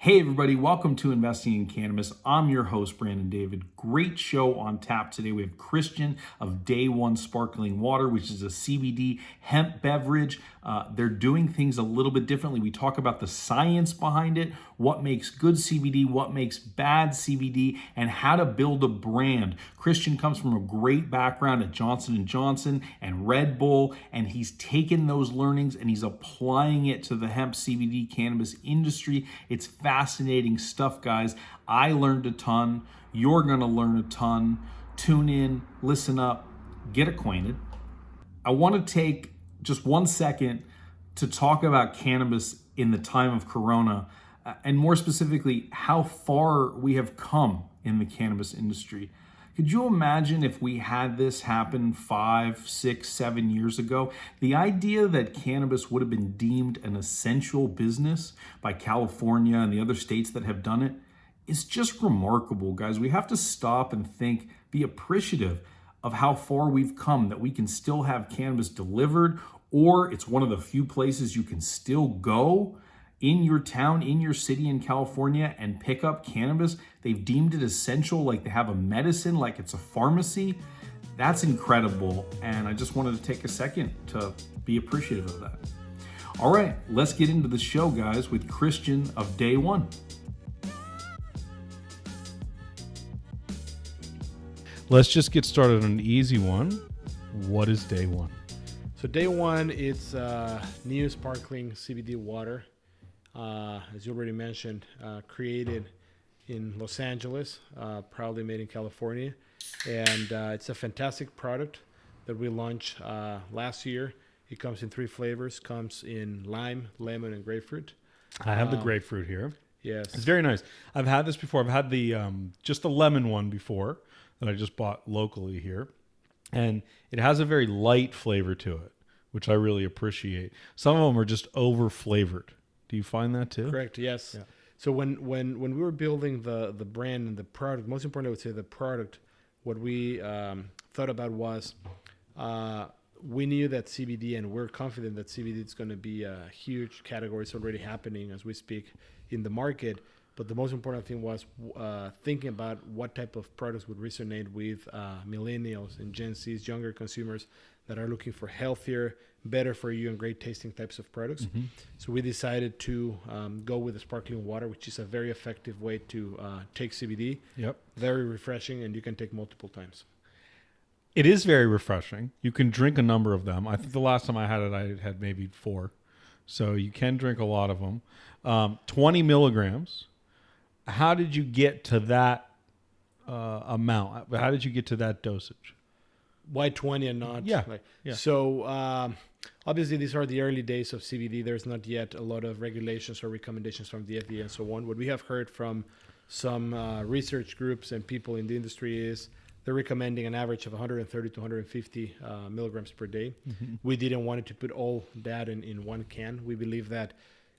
Hey everybody, welcome to Investing in Cannabis. I'm your host, Brandon David. Great show on tap today. We have Christian of Day One Sparkling Water, which is a CBD hemp beverage. They're doing things a little bit differently. We talk about the science behind it, what makes good CBD, what makes bad CBD, and how to build a brand. Christian comes from a great background at Johnson & Johnson and Red Bull, and he's taken those learnings and he's applying it to the hemp CBD cannabis industry. It's fascinating stuff, guys. I learned a ton. You're going to learn a ton. Tune in, listen up, get acquainted. I want to take just 1 second to talk about cannabis in the time of Corona, and more specifically, how far we have come in the cannabis industry. Could you imagine if we had this happen 5, 6, 7 years ago? The idea that cannabis would have been deemed an essential business by California and the other states that have done it is just remarkable, guys. We have to stop and think, be appreciative of how far we've come, that we can still have cannabis delivered, or it's one of the few places you can still go in your town, in your city in California and pick up cannabis. They've deemed it essential, like they have a medicine, like it's a pharmacy. That's incredible. And I just wanted to take a second to be appreciative of that. All right, let's get into the show, guys, with Christian of Day One. Let's just get started on an easy one. What is Day One? So Day One, it's new sparkling CBD water. As you already mentioned, created in Los Angeles, proudly made in California. And it's a fantastic product that we launched last year. It comes in 3 flavors, comes in lime, lemon, and grapefruit. I have the grapefruit here. Yes. It's very nice. I've had this before. I've had the just the lemon one before that I just bought locally here. And it has a very light flavor to it, which I really appreciate. Some of them are just over flavored. Do you find that too? Correct, yes. Yeah. So when we were building the brand and the product, most importantly, I would say the product, what we thought about was we knew that CBD, and we're confident that CBD is going to be a huge category. It's already happening as we speak in the market. But the most important thing was thinking about what type of products would resonate with millennials and Gen Zs, younger consumers that are looking for healthier, better for you, and great tasting types of products. Mm-hmm. So we decided to go with the sparkling water, which is a very effective way to take CBD. Yep. Very refreshing, and you can take multiple times. It is very refreshing. You can drink a number of them. I think the last time I had it, I had maybe 4. So you can drink a lot of them. 20 milligrams. How did you get to that amount? How did you get to that dosage? Why 20 and not? Yeah. So obviously these are the early days of CBD. There's not yet a lot of regulations or recommendations from the FDA and so on. What we have heard from some research groups and people in the industry is they're recommending an average of 130 to 150 milligrams per day. Mm-hmm. We didn't want to put all that in one can. We believe that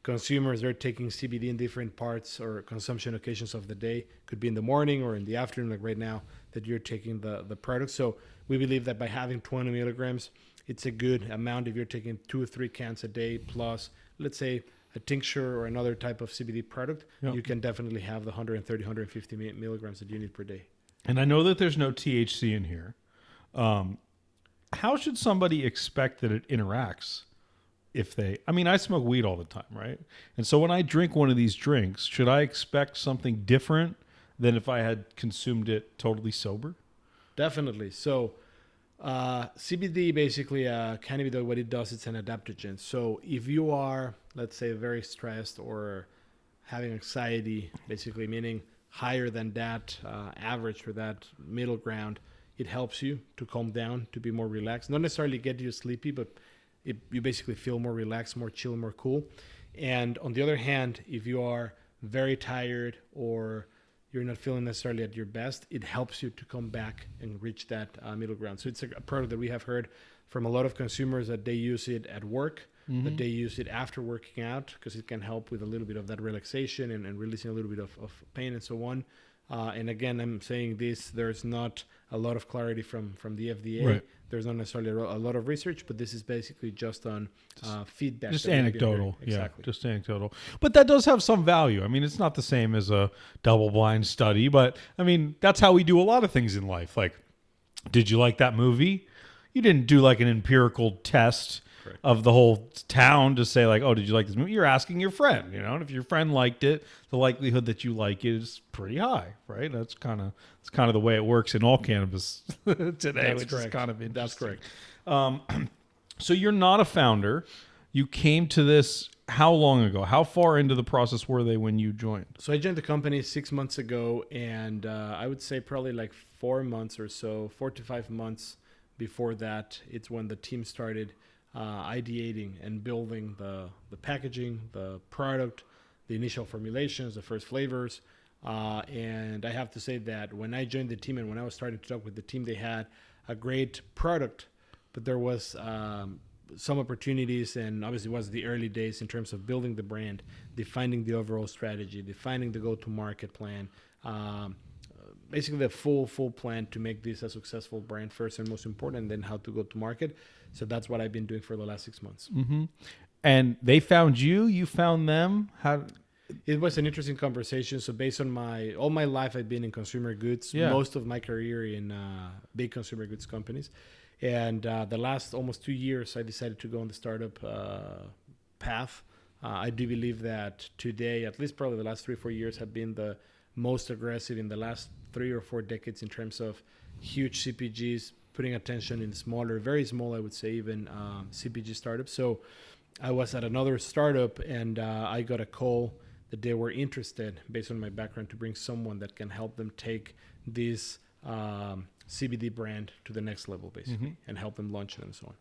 consumers are taking CBD in different parts or consumption occasions of the day. Could be in the morning or in the afternoon, like right now that you're taking the product. So we believe that by having 20 milligrams, it's a good amount if you're taking 2 or 3 cans a day plus, let's say, a tincture or another type of CBD product. Yep. You can definitely have the 130, 150 milligrams that you need per day. And I know that there's no THC in here. How should somebody expect that it interacts? I smoke weed all the time, right? And so when I drink one of these drinks, should I expect something different than if I had consumed it totally sober? Definitely. So CBD, basically, cannabinoid, what it does, it's an adaptogen. So if you are, let's say, very stressed or having anxiety, basically meaning higher than that average or that middle ground, it helps you to calm down, to be more relaxed. Not necessarily get you sleepy, but you basically feel more relaxed, more chill, more cool. And on the other hand, if you are very tired or you're not feeling necessarily at your best, it helps you to come back and reach that middle ground. So it's a product that we have heard from a lot of consumers that they use it at work, mm-hmm. that they use it after working out because it can help with a little bit of that relaxation and releasing a little bit of pain and so on. And again, I'm saying this, there's not a lot of clarity from the FDA. Right. There's not necessarily a lot of research, but this is basically just on feedback. Just that we've been hearing. anecdotal. Exactly. Yeah, just anecdotal. But that does have some value. I mean, it's not the same as a double-blind study, but I mean, that's how we do a lot of things in life. Like, did you like that movie? You didn't do like an empirical test of the whole town to say like, oh, did you like this movie? You're asking your friend, you know, and if your friend liked it, the likelihood that you like it is pretty high, right? That's kind of the way it works in all cannabis today. That's which correct. Is kind of interesting. That's correct. So you're not a founder. You came to this how long ago? How far into the process were they when you joined? So I joined the company 6 months ago, and I would say probably like 4 months or so, 4 to 5 months before that, it's when the team started ideating and building the packaging, the product, the initial formulations, the first flavors. And I have to say that when I joined the team and when I was starting to talk with the team, they had a great product, but there was some opportunities, and obviously it was the early days in terms of building the brand, defining the overall strategy, defining the go-to-market plan, basically the full plan to make this a successful brand first and most important, and then how to go to market. So that's what I've been doing for the last 6 months. Mm-hmm. And they found you, you found them. How? It was an interesting conversation. So based on all my life, I've been in consumer goods, most of my career in big consumer goods companies. And the last almost 2 years, I decided to go on the startup path. I do believe that today, at least probably the last 3 or 4 years, have been the most aggressive in the last 3 or 4 decades in terms of huge CPGs putting attention in smaller, very small, I would say, even CPG startups. So I was at another startup, and I got a call that they were interested, based on my background, to bring someone that can help them take this CBD brand to the next level, basically, and help them launch it and so on.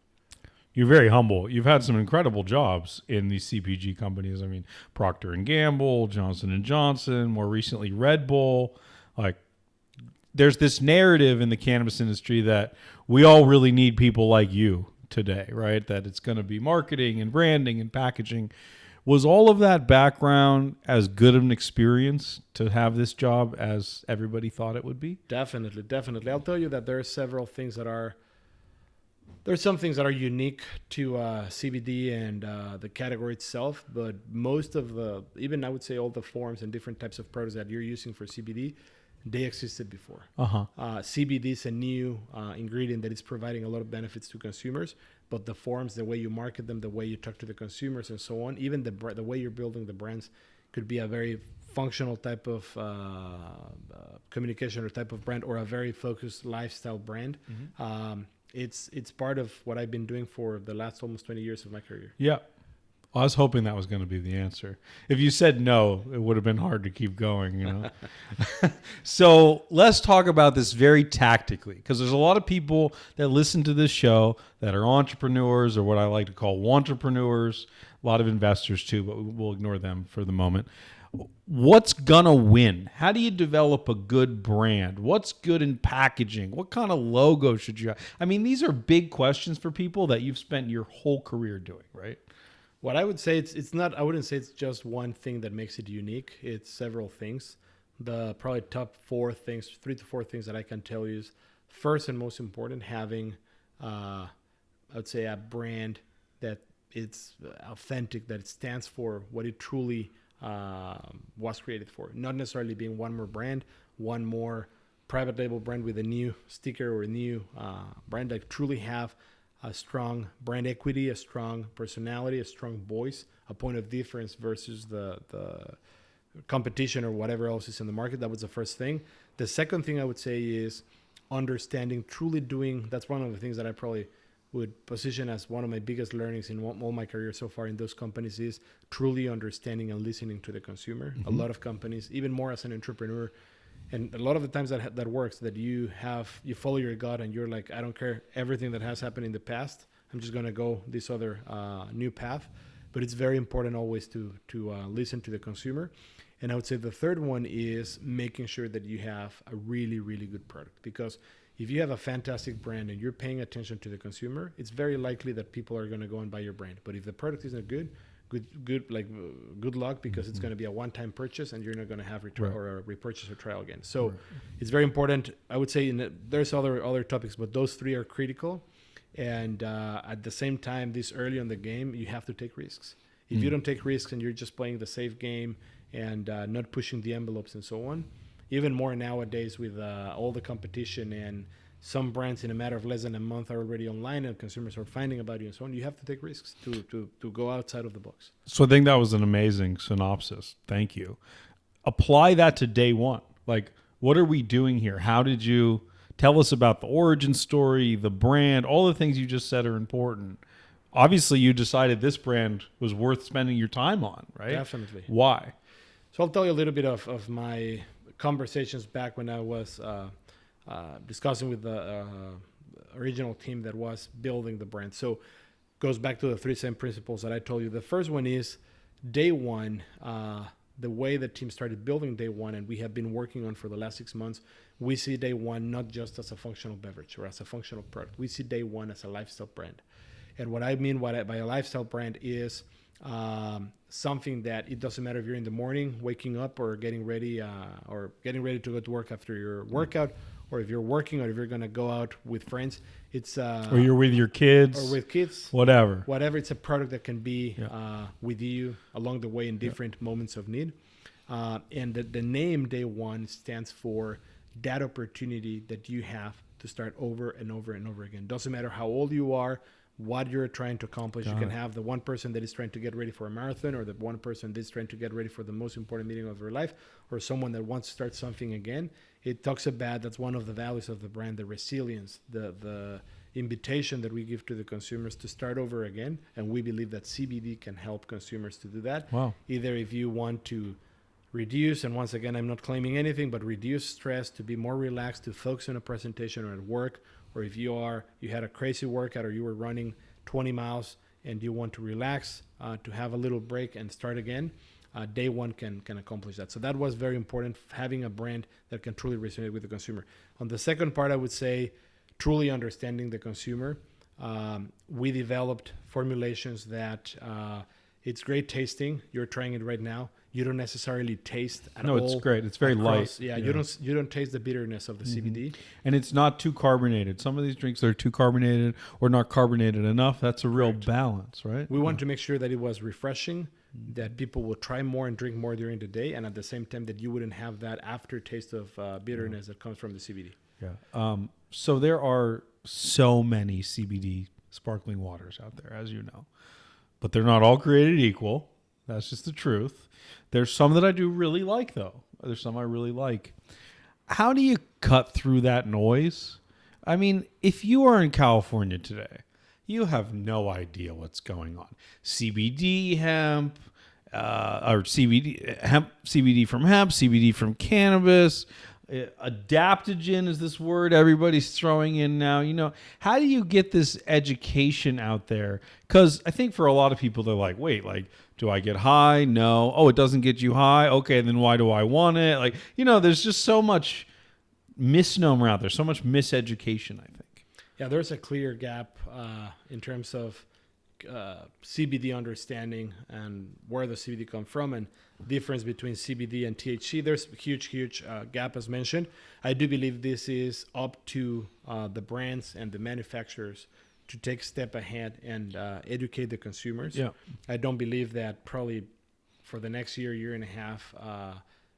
You're very humble. You've had some incredible jobs in these CPG companies. I mean, Proctor Gamble, Johnson & Johnson, more recently Red Bull. Like, there's this narrative in the cannabis industry that we all really need people like you today, right? That it's going to be marketing and branding and packaging. Was all of that background as good of an experience to have this job as everybody thought it would be? Definitely. I'll tell you that there are several things that are... There's some things that are unique to CBD and the category itself, but most of even I would say all the forms and different types of products that you're using for CBD, they existed before. CBD is a new ingredient that is providing a lot of benefits to consumers, but the forms, the way you market them, the way you talk to the consumers and so on, even the way you're building the brands could be a very functional type of communication or type of brand, or a very focused lifestyle brand. It's part of what I've been doing for the last almost 20 years of my career. Yeah. I was hoping that was going to be the answer. If you said no, it would have been hard to keep going, you know. So let's talk about this very tactically, because there's a lot of people that listen to this show that are entrepreneurs, or what I like to call wantrepreneurs, a lot of investors too, but we'll ignore them for the moment. What's gonna win? How do you develop a good brand? What's good in packaging? What kind of logo should you have? I mean, these are big questions for people that you've spent your whole career doing, right? What I would say, it's not, I wouldn't say it's just one thing that makes it unique. It's several things. The probably top 4 things, 3 to 4 things that I can tell you is, first and most important, having, I would say, a brand that it's authentic, that it stands for what it truly was created for. Not necessarily being one more brand, one more private label brand with a new sticker or a new brand, that truly have a strong brand equity, a strong personality, a strong voice, a point of difference versus the competition or whatever else is in the market. That was the first thing. The second thing I would say is understanding, truly doing, that's one of the things that I probably would position as one of my biggest learnings in all my career so far in those companies, is truly understanding and listening to the consumer. A lot of companies, even more as an entrepreneur, and a lot of the times that works, that you follow your gut and you're like, I don't care everything that has happened in the past, I'm just going to go this other new path. But it's very important always to listen to the consumer. And I would say the third one is making sure that you have a really, really good product. Because if you have a fantastic brand and you're paying attention to the consumer, it's very likely that people are going to go and buy your brand. But if the product isn't good, good luck, because it's going to be a one-time purchase and you're not going to have return or a repurchase or trial again. So it's very important. I would say there's other topics, but those three are critical. And at the same time, this early on the game, you have to take risks. If you don't take risks and you're just playing the safe game and not pushing the envelopes and so on, even more nowadays with all the competition, and some brands in a matter of less than a month are already online and consumers are finding about you and so on, you have to take risks to go outside of the box. So I think that was an amazing synopsis. Thank you. Apply that to day one. Like, what are we doing here? How did you tell us about the origin story, the brand, all the things you just said are important. Obviously, you decided this brand was worth spending your time on, right? Definitely. Why? So I'll tell you a little bit of my conversations back when I was discussing with the original team that was building the brand. So goes back to the 3 same principles that I told you. The first one is day one, the way the team started building day one, and we have been working on for the last 6 months. We see day one not just as a functional beverage or as a functional product. We see day one as a lifestyle brand. And what I mean by a lifestyle brand is something that it doesn't matter if you're in the morning, waking up, or getting ready to go to work after your workout, or if you're working, or if you're going to go out with friends. It's or you're with your kids, or with kids, whatever. It's a product that can be with you along the way in different moments of need. And the name Day One stands for that opportunity that you have to start over and over and over again. Doesn't matter how old you are, what you're trying to accomplish. You can have the one person that is trying to get ready for a marathon, or the one person that's trying to get ready for the most important meeting of their life, or someone that wants to start something again. It talks about, that's one of the values of the brand, the resilience, the invitation that we give to the consumers to start over again. And we believe that CBD can help consumers to do that. Wow. Either if you want to reduce, and once again, I'm not claiming anything, but reduce stress, to be more relaxed, to focus on a presentation or at work, or if you had a crazy workout, or you were running 20 miles and you want to relax, to have a little break and start again, Day One can accomplish that. So that was very important, having a brand that can truly resonate with the consumer. On the second part, I would say truly understanding the consumer. We developed formulations that it's great tasting. You're trying it right now. You don't necessarily taste at all. No, it's great. It's very light. Yeah, you don't taste the bitterness of the CBD. And it's not too carbonated. Some of these drinks are too carbonated or not carbonated enough. That's a real balance, right? We want to make sure that it was refreshing, that people will try more and drink more during the day, and at the same time that you wouldn't have that aftertaste of bitterness that comes from the CBD. Yeah. So there are so many CBD sparkling waters out there, as you know, but they're not all created equal. That's just the truth. There's some that I do really like, though. There's some I really like. How do you cut through that noise? I mean, if you are in California today, you have no idea what's going on. CBD hemp, or CBD hemp, CBD from hemp, CBD from cannabis. Adaptogen is this word everybody's throwing in now. You know, how do you get this education out there? Because I think for a lot of people, they're like, wait, like, do I get high? No. Oh, it doesn't get you high? Okay, then why do I want it? Like, you know, there's just so much misnomer out there, so much miseducation, I think. Yeah, there's a clear gap in terms of CBD understanding and where the CBD come from, and difference between CBD and THC. There's a huge gap, as mentioned. I do believe this is up to the brands and the manufacturers to take a step ahead and educate the consumers. Yeah. I don't believe that probably for the next year and a half,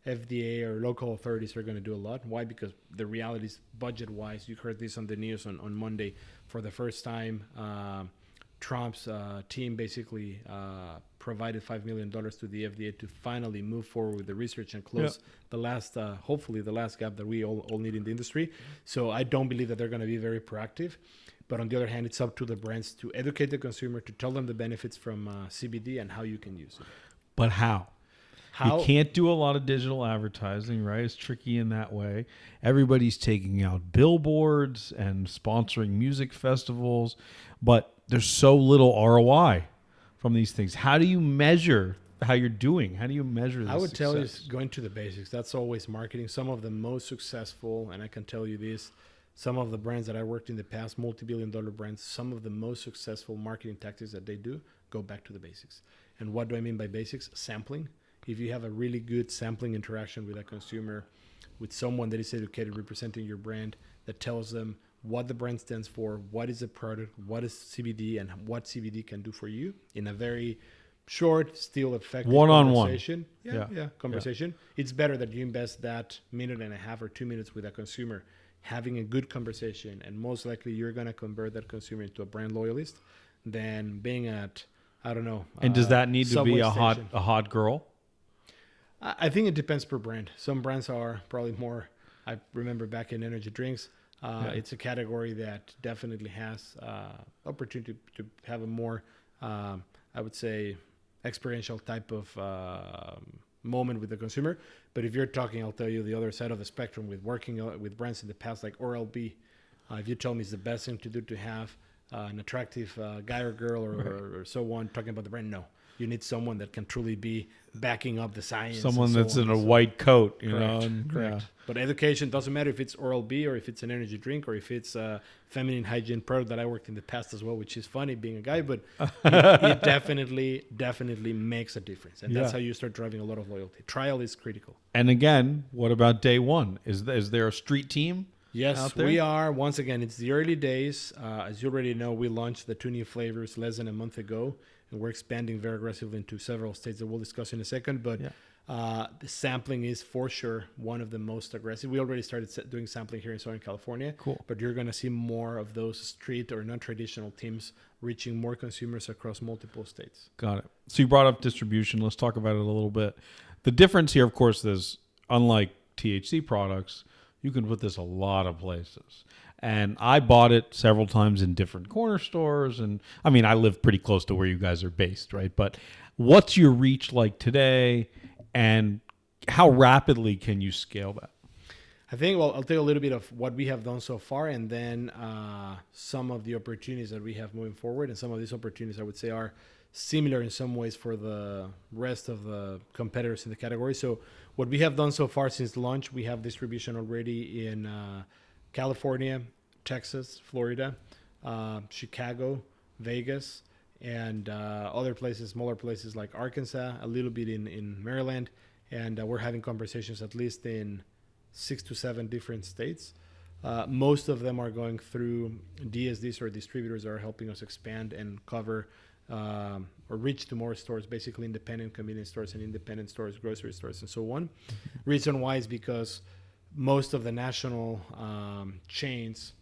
FDA or local authorities are going to do a lot. Why? Because the reality is, budget-wise, you heard this on the news on Monday, for the first time, Trump's team basically provided $5 million to the FDA to finally move forward with the research and close the last, hopefully the last gap that we all need in the industry. So I don't believe that they're going to be very proactive. But on the other hand, it's up to the brands to educate the consumer, to tell them the benefits from CBD and how you can use it. But how? You can't do a lot of digital advertising, right? It's tricky in that way. Everybody's taking out billboards and sponsoring music festivals, but there's so little ROI from these things. How do you measure how you're doing? How do you measure this? I would tell you, going to the basics. That's always marketing. Some of the most successful, and I can tell you this, some of the brands that I worked in the past, multi-billion-dollar brands, some of the most successful marketing tactics that they do go back to the basics. And what do I mean by basics? Sampling. If you have a really good sampling interaction with a consumer, with someone that is educated representing your brand, that tells them what the brand stands for, what is the product, what is CBD, and what CBD can do for you in a very short, still effective One-on-one. conversation. Conversation. It's better that you invest that minute and a half or 2 minutes with a consumer, having a good conversation, and most likely you're going to convert that consumer into a brand loyalist than being at, I don't know. And does that need to be a station. hot girl? I think it depends per brand. Some brands are probably more. I remember back in energy drinks, it's a category that definitely has opportunity to have a more, I would say, experiential type of moment with the consumer. But if you're talking, I'll tell you the other side of the spectrum with working with brands in the past like Oral-B. If you tell me it's the best thing to do to have an attractive guy or girl or so on, talking about the brand, no. You need someone that can truly be backing up the science. Someone that's in a white coat, you know. Correct. But education doesn't matter if it's Oral-B or if it's an energy drink or if it's a feminine hygiene product that I worked in the past as well, which is funny being a guy, but it definitely makes a difference. And that's how you start driving a lot of loyalty. Trial is critical. And again, what about day one? Is there a street team? Yes, we are. Once again, it's the early days. As you already know, we launched the 2 new flavors less than a month ago, and we're expanding very aggressively into several states that we'll discuss in a second. But the sampling is for sure one of the most aggressive. We already started doing sampling here in Southern California. Cool. But you're going to see more of those street or non-traditional teams reaching more consumers across multiple states. Got it. So you brought up distribution. Let's talk about it a little bit. The difference here, of course, is unlike THC products, you can put this a lot of places. And I bought it several times in different corner stores. And I mean, I live pretty close to where you guys are based, right? But what's your reach like today? And how rapidly can you scale that? I think, well, I'll tell you a little bit of what we have done so far and then some of the opportunities that we have moving forward. And some of these opportunities, I would say, are similar in some ways for the rest of the competitors in the category. So what we have done so far since launch, we have distribution already in California, Texas, Florida, Chicago, Vegas, and other places, smaller places like Arkansas, a little bit in Maryland. And we're having conversations at least in 6 to 7 different states. Most of them are going through DSDs or distributors that are helping us expand and cover or reach to more stores, basically independent convenience stores and independent stores, grocery stores, and so on. Reason why is because most of the national chains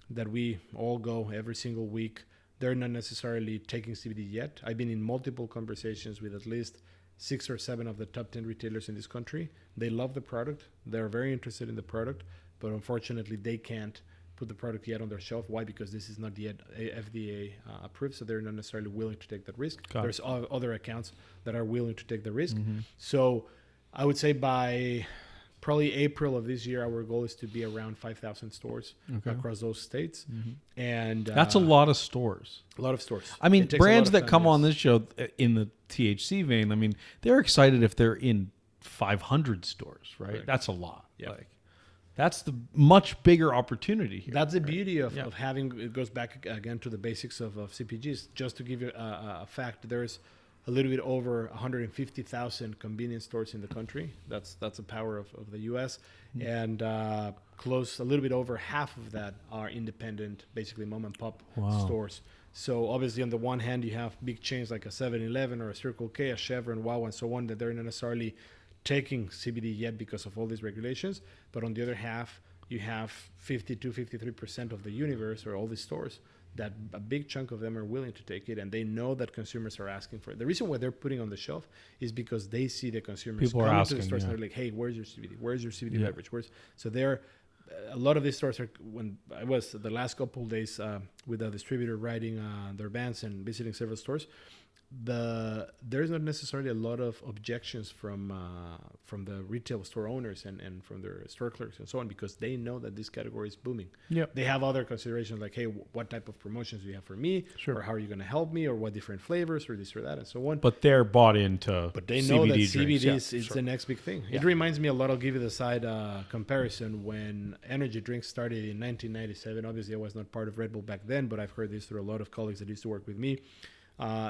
that we all go every single week, they're not necessarily taking CBD yet. I've been in multiple conversations with at least 6 or 7 of the top 10 retailers in this country. They love the product. They're very interested in the product, but unfortunately they can't put the product yet on their shelf. Why? Because this is not yet FDA approved, so they're not necessarily willing to take that risk. There's other accounts that are willing to take the risk. Mm-hmm. So I would say by probably April of this year, our goal is to be around 5,000 stores across those states. Mm-hmm. And that's a lot of stores. A lot of stores. I mean, brands that come on this show in the THC vein, I mean, they're excited if they're in 500 stores, right? Correct. That's a lot. Yeah. Like, that's the much bigger opportunity here. That's the beauty of having, it goes back again to the basics of CPGs. Just to give you a fact, there's a little bit over 150,000 convenience stores in the country. That's the power of the U.S. Mm-hmm. And a little bit over half of that are independent, basically mom and pop stores. So obviously on the one hand, you have big chains like a 7-Eleven or a Circle K, a Chevron, Wow, and so on, that they're not necessarily taking CBD yet because of all these regulations. But on the other half, you have 53% of the universe or all these stores that a big chunk of them are willing to take it, and they know that consumers are asking for it. The reason why they're putting on the shelf is because they see the consumers coming to the stores and they're like, hey, where's your CBD? Where's your CBD beverage? So they're, a lot of these stores are, when I was the last couple of days with a distributor riding their vans and visiting several stores, there's not necessarily a lot of objections from the retail store owners and from their store clerks and so on, because they know that this category is booming. Yep. They have other considerations like, hey, what type of promotions do you have for me? Sure. Or how are you going to help me? Or what different flavors or this or that and so on. But they're bought into But they know CBD that CBD drinks. is the next big thing. Yeah. It reminds me a lot, I'll give you the side comparison, when energy drinks started in 1997. Obviously, I was not part of Red Bull back then, but I've heard this through a lot of colleagues that used to work with me.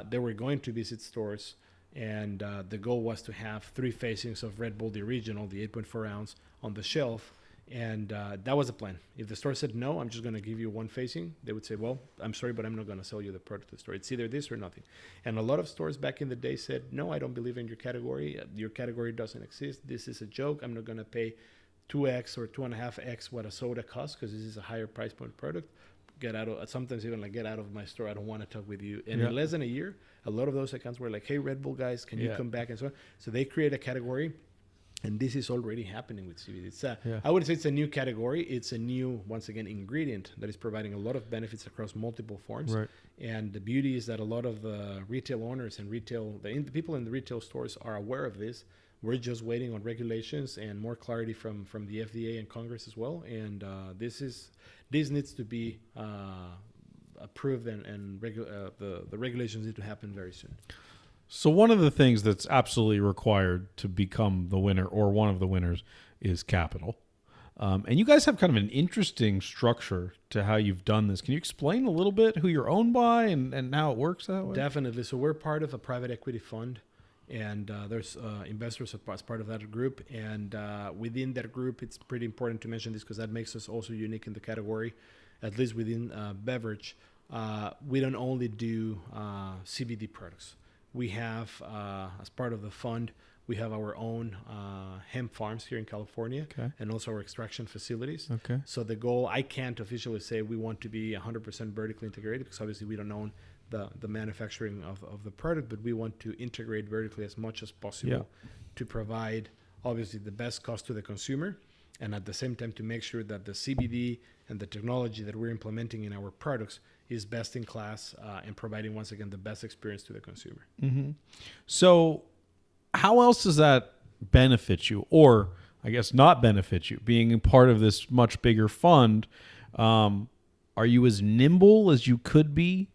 They were going to visit stores And the goal was to have 3 facings of Red Bull, the original, the 8.4 ounce, on the shelf. And that was the plan. If the store said, no, I'm just going to give you 1 facing, they would say, well, I'm sorry, but I'm not going to sell you the product to the store. It's either this or nothing. And a lot of stores back in the day said, no, I don't believe in your category. Your category doesn't exist. This is a joke. I'm not going to pay 2x or 2.5x what a soda costs because this is a higher price point product. Get out of, sometimes even like, get out of my store. I don't want to talk with you. And in less than a year, a lot of those accounts were like, hey, Red Bull guys, can you come back and so on. So they create a category. And this is already happening with CBD. It's I wouldn't say it's a new category. It's a new, once again, ingredient that is providing a lot of benefits across multiple forms. Right. And the beauty is that a lot of the retail owners and the people in the retail stores are aware of this. We're just waiting on regulations and more clarity from the FDA and Congress as well. And this needs to be approved, and the regulations need to happen very soon. So one of the things that's absolutely required to become the winner, or one of the winners, is capital. And you guys have kind of an interesting structure to how you've done this. Can you explain a little bit who you're owned by and how it works that way? Definitely. So we're part of a private equity fund, and there's investors as part of that group. And within that group, it's pretty important to mention this because that makes us also unique in the category, at least within beverage. We don't only do CBD products. We have, as part of the fund, we have our own hemp farms here in California, and also our extraction facilities. Okay. So the goal, I can't officially say we want to be 100% vertically integrated because obviously we don't own the manufacturing of the product, but we want to integrate vertically as much as possible to provide obviously the best cost to the consumer, and at the same time to make sure that the CBD and the technology that we're implementing in our products is best in class and providing, once again, the best experience to the consumer. Mm-hmm. So how else does that benefit you, or I guess not benefit you, being a part of this much bigger fund? Are you as nimble as you could be,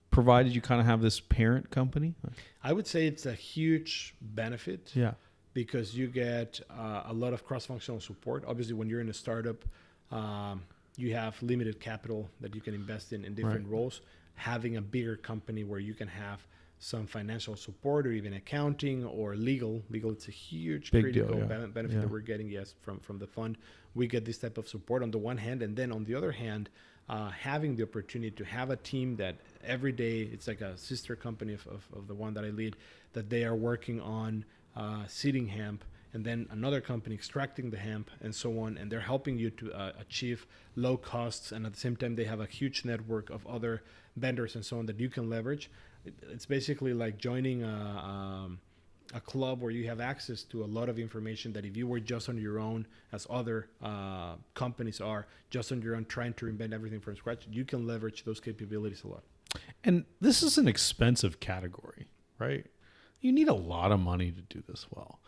provided you kind of have this parent company? I would say it's a huge benefit. Yeah. Because you get a lot of cross-functional support. Obviously, when you're in a startup, you have limited capital that you can invest in different roles. Having a bigger company where you can have some financial support or even accounting or legal, it's a huge critical benefit that we're getting, from the fund. We get this type of support on the one hand, and then on the other hand, having the opportunity to have a team that every day, it's like a sister company of the one that I lead, that they are working on seeding hemp, and then another company extracting the hemp and so on, and they're helping you to achieve low costs, and at the same time they have a huge network of other vendors and so on that you can leverage. It's basically like joining a club where you have access to a lot of information that if you were just on your own, as other companies are, just on your own trying to reinvent everything from scratch, you can leverage those capabilities a lot. And this is an expensive category, right? You need a lot of money to do this well.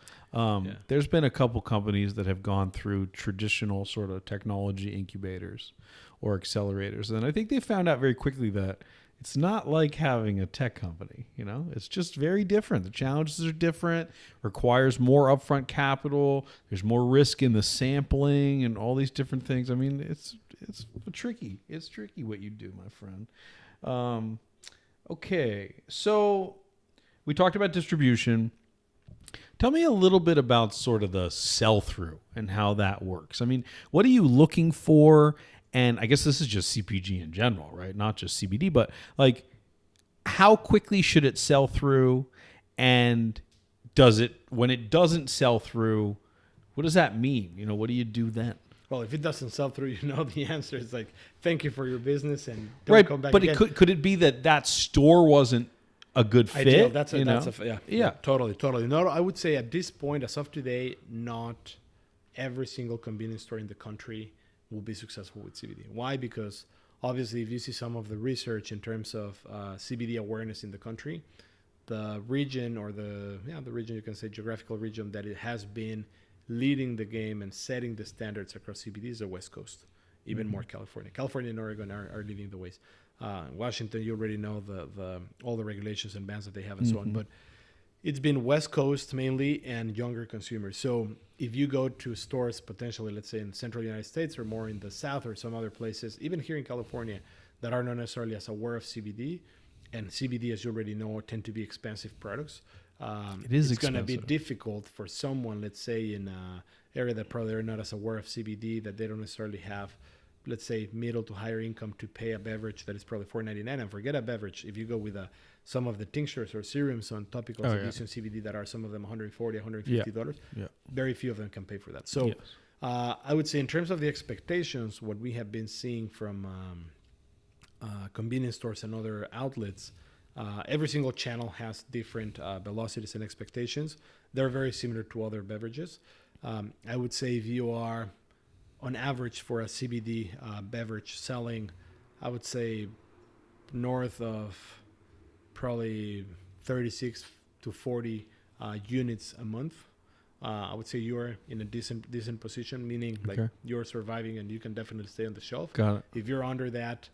There's been a couple companies that have gone through traditional sort of technology incubators or accelerators. And I think they found out very quickly that it's not like having a tech company, it's just very different. The challenges are different, requires more upfront capital. There's more risk in the sampling and all these different things. I mean, it's tricky. It's tricky what you do, my friend. Okay. So we talked about distribution. Tell me a little bit about sort of the sell-through and how that works. I mean, what are you looking for? And I guess this is just CPG in general, right? Not just CBD, but like how quickly should it sell through? And when it doesn't sell through, what does that mean? What do you do then? Well, if it doesn't sell through, the answer is like, thank you for your business and don't come back again. But could it be that store wasn't a good fit? Ideal. Totally. No, I would say at this point, as of today, not every single convenience store in the country will be successful with CBD. Why? Because obviously, if you see some of the research in terms of CBD awareness in the country, the region or the region, you can say geographical region, that it has been leading the game and setting the standards across CBD is the West Coast, even more California. California and Oregon are leading the ways. Washington, you already know the all the regulations and bans that they have and so on. But it's been West Coast mainly and younger consumers. So if you go to stores potentially, let's say in central United States or more in the South or some other places, even here in California, that are not necessarily as aware of CBD, and CBD, as you already know, tend to be expensive products, It is it's going to be expensive. difficult for someone, let's say, in an area that probably are not as aware of CBD, that they don't necessarily have, let's say, middle to higher income to pay a beverage that is probably $4.99. And forget a beverage. If you go with some of the tinctures or serums on topicals that use CBD that are some of them $140, $150, very few of them can pay for that. So I would say in terms of the expectations, what we have been seeing from convenience stores and other outlets, every single channel has different velocities and expectations. They're very similar to other beverages. I would say if you are on average for a CBD beverage selling, I would say north of probably 36 to 40 units a month. I would say you're in a decent position, meaning like you're surviving and you can definitely stay on the shelf. Got it. If you're under that,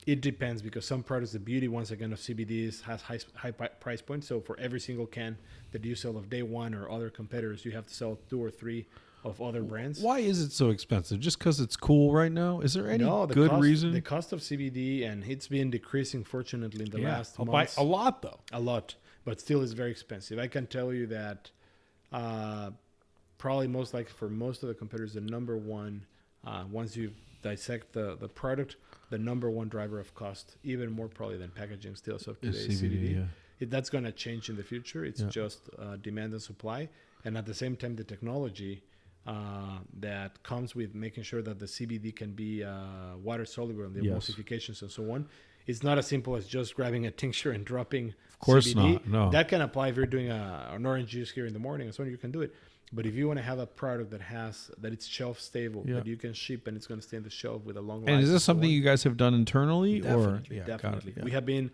it depends, because some products, the beauty once again of CBD has high price points. So for every single can that you sell of Day One or other competitors, you have to sell 2 or 3 of other brands. Why is it so expensive? Just because it's cool right now? Is there any good reason? The cost of CBD, and it's been decreasing, fortunately, in the last months. By a lot, though. A lot, but still is very expensive. I can tell you that probably most likely for most of the competitors, the number one, once you dissect the product, the number one driver of cost, even more probably than packaging still, so today is CBD. That's going to change in the future. It's just demand and supply. And at the same time, the technology that comes with making sure that the CBD can be water soluble and the emulsifications and so on. It's not as simple as just grabbing a tincture and dropping Of course CBD. not. No. That can apply if you're doing an orange juice here in the morning and so on, you can do it. But if you want to have a product that it's shelf stable, that you can ship and it's going to stay on the shelf with a long life. And is this something you guys have done internally? Definitely. We have been,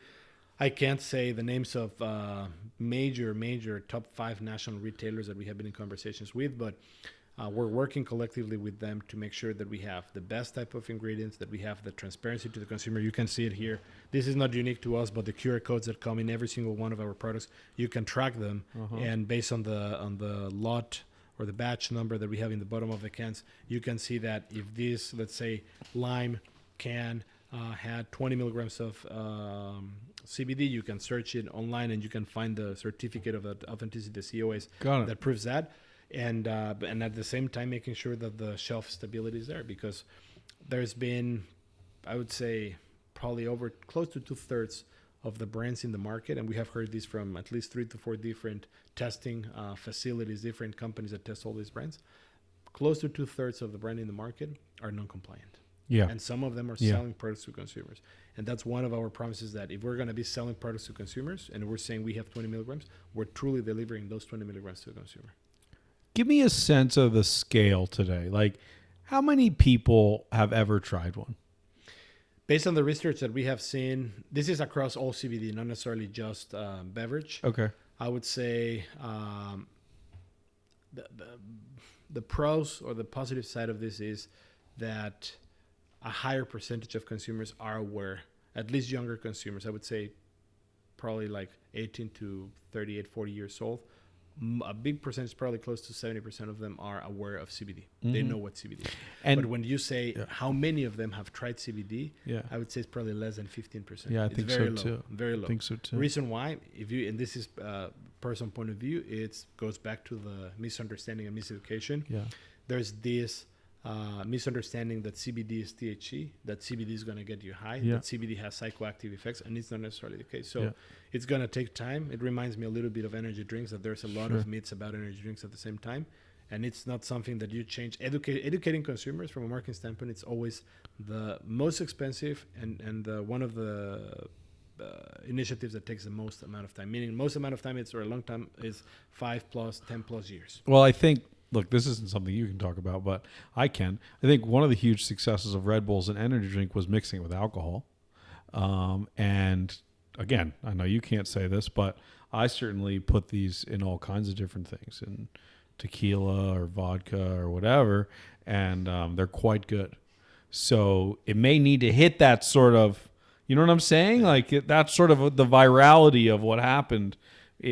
I can't say the names of major top 5 national retailers that we have been in conversations with, but we're working collectively with them to make sure that we have the best type of ingredients, that we have the transparency to the consumer. You can see it here. This is not unique to us, but the QR codes that come in every single one of our products, you can track them. And based on the lot or the batch number that we have in the bottom of the cans, you can see that if this, let's say, lime can had 20 milligrams of CBD, you can search it online and you can find the certificate of authenticity, the COAs, that proves that. And at the same time, making sure that the shelf stability is there, because there's been, I would say, probably over close to 2/3 of the brands in the market, and we have heard this from at least 3 to 4 different testing facilities, different companies that test all these brands. Close to 2/3 of the brand in the market are non-compliant. And some of them are selling products to consumers. And that's one of our promises, that if we're going to be selling products to consumers and we're saying we have 20 milligrams, we're truly delivering those 20 milligrams to a consumer. Give me a sense of the scale today. Like, how many people have ever tried one? Based on the research that we have seen, this is across all CBD, not necessarily just beverage. Okay. I would say the pros or the positive side of this is that a higher percentage of consumers are aware, at least younger consumers. I would say probably like 18 to 38, 40 years old. A big percentage, probably close to 70% of them, are aware of CBD. They know what CBD is. But when you say how many of them have tried CBD, I would say it's probably less than 15%. Yeah, I it's think very so low, too. Very low. I think so too. Reason why, and this is personal point of view, it goes back to the misunderstanding and miseducation. There's this misunderstanding that CBD is THC, that CBD is going to get you high, that CBD has psychoactive effects, and it's not necessarily the case. So it's going to take time. It reminds me a little bit of energy drinks, that there's a lot of myths about energy drinks at the same time, and it's not something that you change. Educating consumers from a marketing standpoint, it's always the most expensive and one of the initiatives that takes the most amount of time, meaning most amount of time or a long time is 5 plus 10 plus years. Well, I think, look, this isn't something you can talk about, but I can. I think one of the huge successes of Red Bull as an energy drink was mixing it with alcohol. And again, I know you can't say this, but I certainly put these in all kinds of different things, in tequila or vodka or whatever, and they're quite good. So it may need to hit that sort of, you know what I'm saying? Like that's sort of the virality of what happened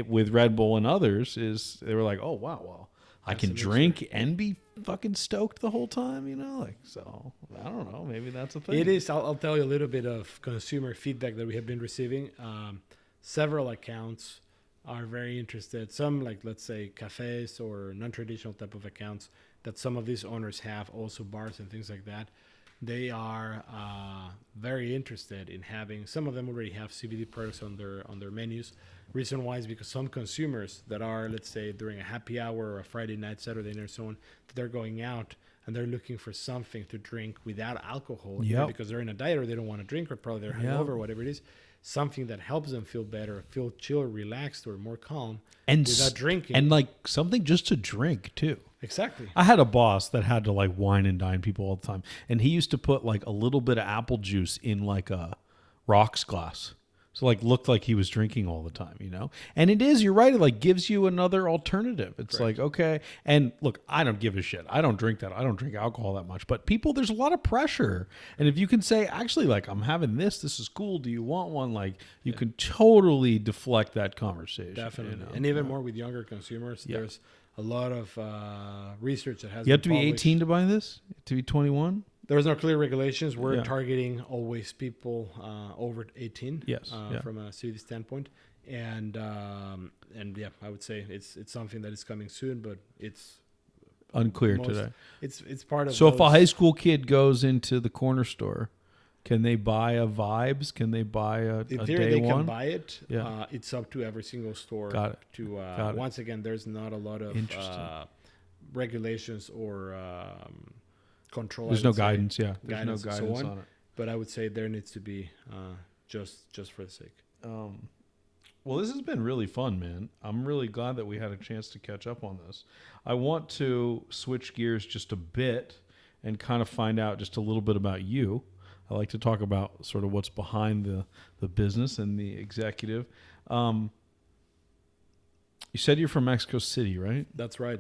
with Red Bull and others, is they were like, oh, wow, well, I can drink and be fucking stoked the whole time, you know? Like, so I don't know, maybe that's a thing. It is. I'll tell you a little bit of consumer feedback that we have been receiving. Several accounts are very interested. Some, like let's say cafes or non-traditional type of accounts that some of these owners have, also bars and things like that. They are very interested in having. Some of them already have CBD products on their menus. Reason why is because some consumers that are, let's say, during a happy hour or a Friday night, Saturday night, or so on, they're going out and they're looking for something to drink without alcohol, either because they're in a diet or they don't want to drink, or probably they're hungover, or whatever it is. Something that helps them feel better, feel chill, relaxed, or more calm, and without drinking, and like something just to drink too. Exactly. I had a boss that had to like wine and dine people all the time, and he used to put like a little bit of apple juice in like a rocks glass, so like looked like he was drinking all the time, you know. And it is, you're right, it like gives you another alternative. It's like, okay, and look, I don't give a shit. I don't drink that. I don't drink alcohol that much. But people, there's a lot of pressure, and if you can say, actually, like, I'm having this. This is cool. Do you want one? Like, you can totally deflect that conversation. Definitely, you know? and even more with younger consumers. There's a lot of research that has. You have been to be published. 18 to buy this. To be 21. There's no clear regulations. We're targeting always people over 18. Yes, from a CBD standpoint, and yeah, I would say it's something that is coming soon, but it's Unclear today. It's part of. So if a high school kid goes into the corner store, can they buy a Vibes? Can they buy a in a theory, day they one? can buy it. Yeah. It's up to every single store. Got it. To Got it. once again, there's not a lot of regulations or control. There's I no would say, guidance. Yeah, there's guidance no and so guidance on. on it. But I would say there needs to be just for the sake. Well, this has been really fun, man. I'm really glad that we had a chance to catch up on this. I want to switch gears just a bit and kind of find out just a little bit about you. I like to talk about sort of what's behind the business and the executive. You said you're from Mexico City, right? That's right.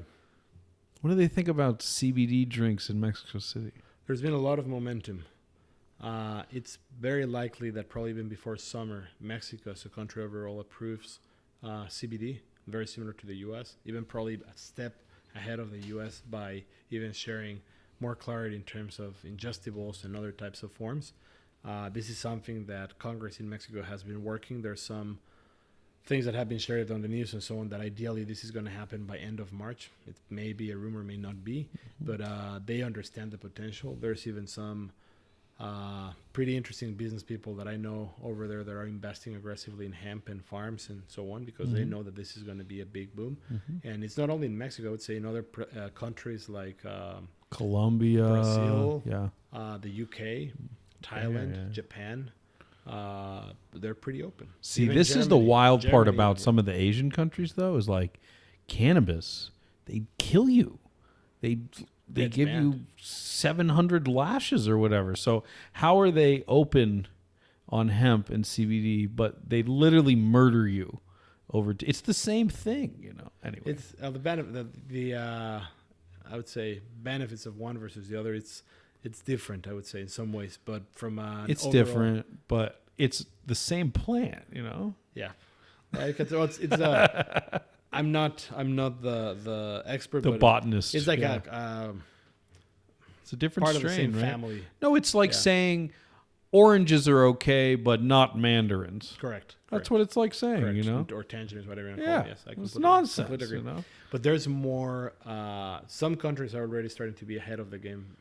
What do they think about CBD drinks in Mexico City? There's been a lot of momentum. It's very likely that probably even before summer, Mexico as a country overall approves CBD, very similar to the U.S., even probably a step ahead of the U.S. by even sharing more clarity in terms of ingestibles and other types of forms. This is something that Congress in Mexico has been working. There's some things that have been shared on the news and so on that ideally this is going to happen by end of March. It may be a rumor, may not be, but they understand the potential. There's even some pretty interesting business people that I know over there that are investing aggressively in hemp and farms and so on because they know that this is going to be a big boom. And it's not only in Mexico, I would say in other countries like Colombia, Brazil, the UK, Thailand, Japan. They're pretty open. See, Even this is the Germany- wild part Germany, about some of the Asian countries, though, is like cannabis. They kill you. They It's give banned. you 700 lashes or whatever. So how are they open on hemp and CBD, but they literally murder you over? It's the same thing, you know. Anyway, It's the benefit. The I would say benefits of one versus the other. It's different, I would say, in some ways, but from it's overall, different, but it's the same plant, you know. Yeah, it's I'm not the expert, The but botanist. it's like it's a different part strain, of the same right? family. No, it's like saying oranges are okay, but not mandarins. Correct. That's what it's like saying, Correct. you know. Or tangerines, whatever you want to Yeah, call it. Yes, I it's completely- nonsense, completely agree. you know. But there's more. Some countries are already starting to be ahead of the game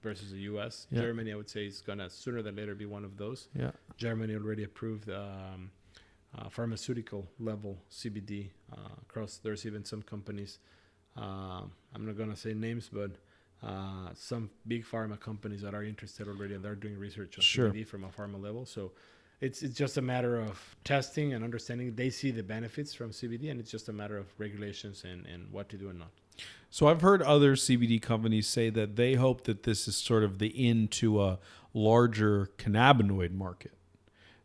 versus the U.S. Yeah. Germany, I would say, is gonna sooner than later be one of those. Yeah, Germany already approved pharmaceutical level CBD across. There's even some companies. I'm not gonna say names, but some big pharma companies that are interested already, and they're doing research on Sure. CBD from a pharma level. So it's just a matter of testing and understanding. They see the benefits from CBD, and it's just a matter of regulations and what to do and not. So I've heard other CBD companies say that they hope that this is sort of the into a larger cannabinoid market,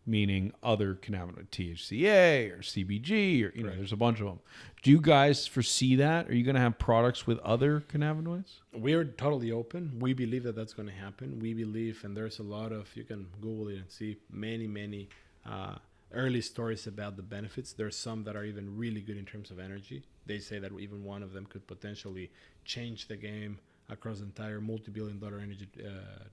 meaning other cannabinoid, THCA or CBG, or Correct. there's a bunch of them. Do you guys foresee that? Are you going to have products with other cannabinoids? We are totally open. We believe that that's going to happen. We believe, and there's a lot of, you can Google it and see many early stories about the benefits. There's some that are even really good in terms of energy. They say that even one of them could potentially change the game across the entire multi-billion-dollar energy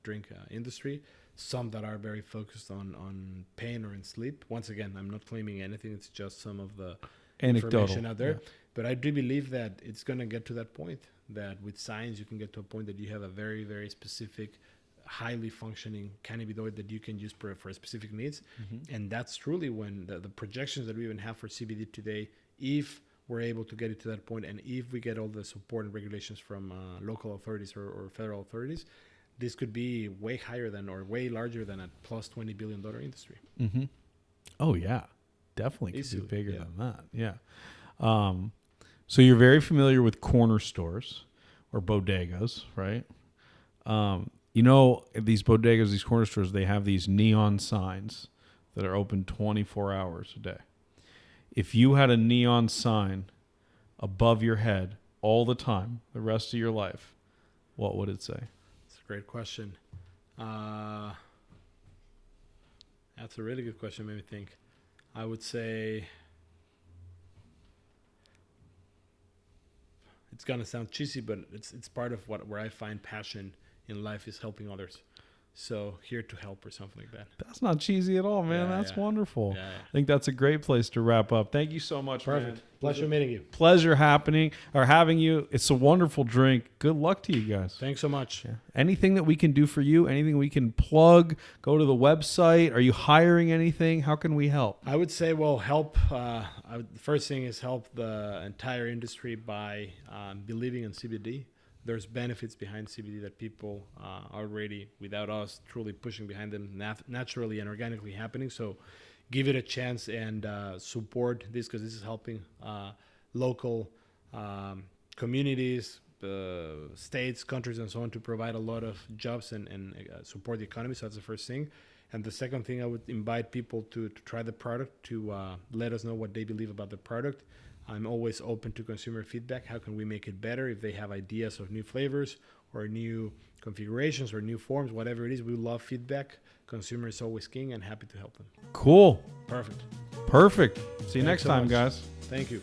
drink industry. Some that are very focused on pain or in sleep. Once again, I'm not claiming anything. It's just some of the information out there. Yeah. But I do believe that it's going to get to that point, that with science, you can get to a point that you have a very, very specific, highly functioning cannabinoid that you can use for specific needs. Mm-hmm. And that's truly when the projections that we even have for CBD today, if we're able to get it to that point, and if we get all the support and regulations from local authorities or federal authorities, this could be way higher than or way larger than a plus $20 billion industry. Mm-hmm. Oh, yeah. Definitely could be bigger than that. Yeah. So you're very familiar with corner stores or bodegas, right? These bodegas, these corner stores, they have these neon signs that are open 24 hours a day. If you had a neon sign above your head all the time, the rest of your life, what would it say? That's a great question. That's a really good question. Made me think. I would say it's gonna sound cheesy, but it's part of where I find passion in life is helping others. So here to help or something like that. That's not cheesy at all, man. That's wonderful. Yeah. I think that's a great place to wrap up. Thank you so much, Perfect. man. Pleasure meeting you. Pleasure having you. It's a wonderful drink. Good luck to you guys. Thanks so much. Yeah. Anything that we can do for you, anything we can plug, go to the website. Are you hiring anything? How can we help? I would say, help. The first thing is help the entire industry by believing in CBD. There's benefits behind CBD that people already, without us truly pushing behind them, naturally and organically happening. So give it a chance and support this, because this is helping local communities, states, countries, and so on, to provide a lot of jobs and support the economy. So that's the first thing. And the second thing, I would invite people to try the product, to let us know what they believe about the product. I'm always open to consumer feedback. How can we make it better? If they have ideas of new flavors or new configurations or new forms, whatever it is, we love feedback. Consumer is always king, and happy to help them. Cool. Perfect. See you next time, guys. Thank you.